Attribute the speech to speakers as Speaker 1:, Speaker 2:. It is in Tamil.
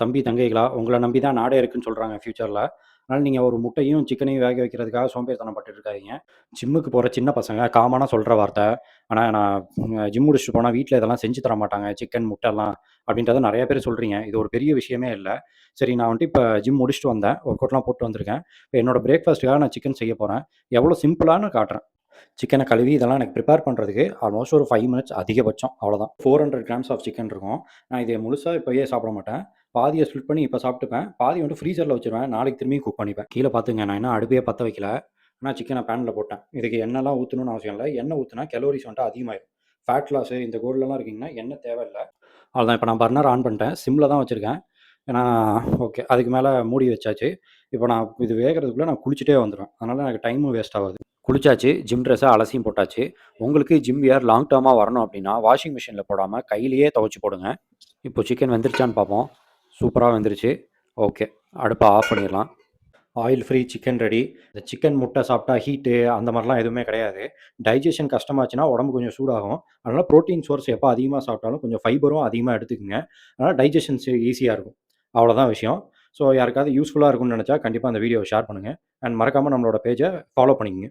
Speaker 1: தம்பி, தங்கைகளா, உங்கள நம்பி தான் நாடே இருக்குன்னு சொல்றாங்க ஃப்யூச்சர்ல. அதனால நீங்க ஒரு முட்டையும், சிக்கனையும் வேக வைக்கிறதுக்காக சோம்பேறித்தனம் பட்டுட்டு இருக்காதீங்க. ஜிம்முக்கு போற சின்ன பசங்க காமனா சொல்ற வார்த்தை. ஆனா நான் ஜிம் முடிச்சுட்டு போனா வீட்ல இதெல்லாம் செஞ்சு தர மாட்டாங்க. சிக்கன், முட்டைலாம் அப்படின்றத நெறைய பேர் சொல்றீங்க. இது ஒரு பெரிய விஷயமே இல்ல. சரி நான் வந்துட்டு இப்ப ஜிம் முடிச்சுட்டு வந்தேன். ஒர்க் அவுட்லாம் போட்டு வந்திருக்கேன். இப்ப என்னோட பிரேக்ஃபாஸ்ட்டுக்காக நான் சிக்கன் செய்ய போறேன். எவ்வளோ சிம்பிளான்னு காட்டுறேன். சிக்கன கழுவி இதெல்லாம் எனக்கு ப்ரிப்பேர் பண்ணுறதுக்கு ஆல்மோஸ்ட் ஒரு 5 மினிட்ஸ் அதிகபட்சம் அவ்வளோதான். 400 கிராம்ஸ் ஆஃப் சிக்கன் இருக்கும். நான் இத முழுசா இப்பயே சாப்பிட மாட்டேன். பாதிய ஸ்ப்ளிட் பண்ணி இப்ப சாப்பிட்டுப்பேன். பாதி வந்துட்டு ஃப்ரீசர்ல வச்சுருவேன். நாளைக்கு திரும்பியும் குக் பண்ணிப்பேன். கீழ பார்த்துங்க நான் இன்னும் அடுப்பே பத்த வைக்கல. ஆனா சிக்கன பேன்ல போட்டேன். இதுக்கு எண்ணெய்லாம் ஊத்தணும்னு அவசியம் இல்ல. எண்ணெய் ஊத்துனா கலோரிஸ் வந்துட்டு அதிகமாயிரும். ஃபேட் லாஸ் இந்த கோல்ட்லலாம் இருக்கீங்கன்னா எண்ணெய் தேவையில்ல. அவ்வளோதான் இப்ப நான் பர்னர் ஆன் பண்ணிட்டேன். சிம்ல தான் வச்சிருக்கேன். ஏன்னா ஓகே. அதுக்கு மேல மூடி வச்சாச்சு. இப்ப நான் இது வேகறதுக்குள்ள நான் குளிச்சுட்டே வந்துருவேன். அதனால எனக்கு டைமும் வேஸ்ட் ஆவாது. குளிச்சாச்சு. ஜிம் ட்ரெஸ்ஸ அலசியும் போட்டாச்சு. உங்களுக்கு ஜிம் வியர் லாங் டெர்மா வரணும் அப்டின்னா, வாஷிங் மிஷின்ல போடாம கையிலேயே துவைச்சு போடுங்க. இப்போ சிக்கன் வெந்துருச்சான்னு பார்ப்போம். சூப்பரா வெந்துருச்சு. ஓகே. அடுப்ப ஆஃப் பண்ணிறலாம். Oil free chicken ready. இந்த சிக்கன், முட்டை சாப்பிட்டா ஹீட்டு அந்த மாரிலாம் எதுவுமே கிடையாது. டைஜெஷன் கஷ்டமாச்சுன்னா உடம்பு கொஞ்சம் சூடாகும். அதனால புரோட்டீன் சோர்ஸ் எப்ப அதிகமா சாப்பிட்டாலும் கொஞ்சம் ஃபைபரும் அதிகமா எடுத்துக்கங்க. அதனால டைஜெஷன்ஸ் ஈஸியா இருக்கும். அவ்வளோதான் விஷயம். ஸோ யாருக்காவது யூஸ்ஃபுல்லா இருக்கும்னு நெனச்சா கண்டிப்பா அந்த வீடியோவ ஷேர் பண்ணுங்க. அண்ட் மறக்காம நம்மளோட பேஜ ஃபாலோ பண்ணிக்கங்க.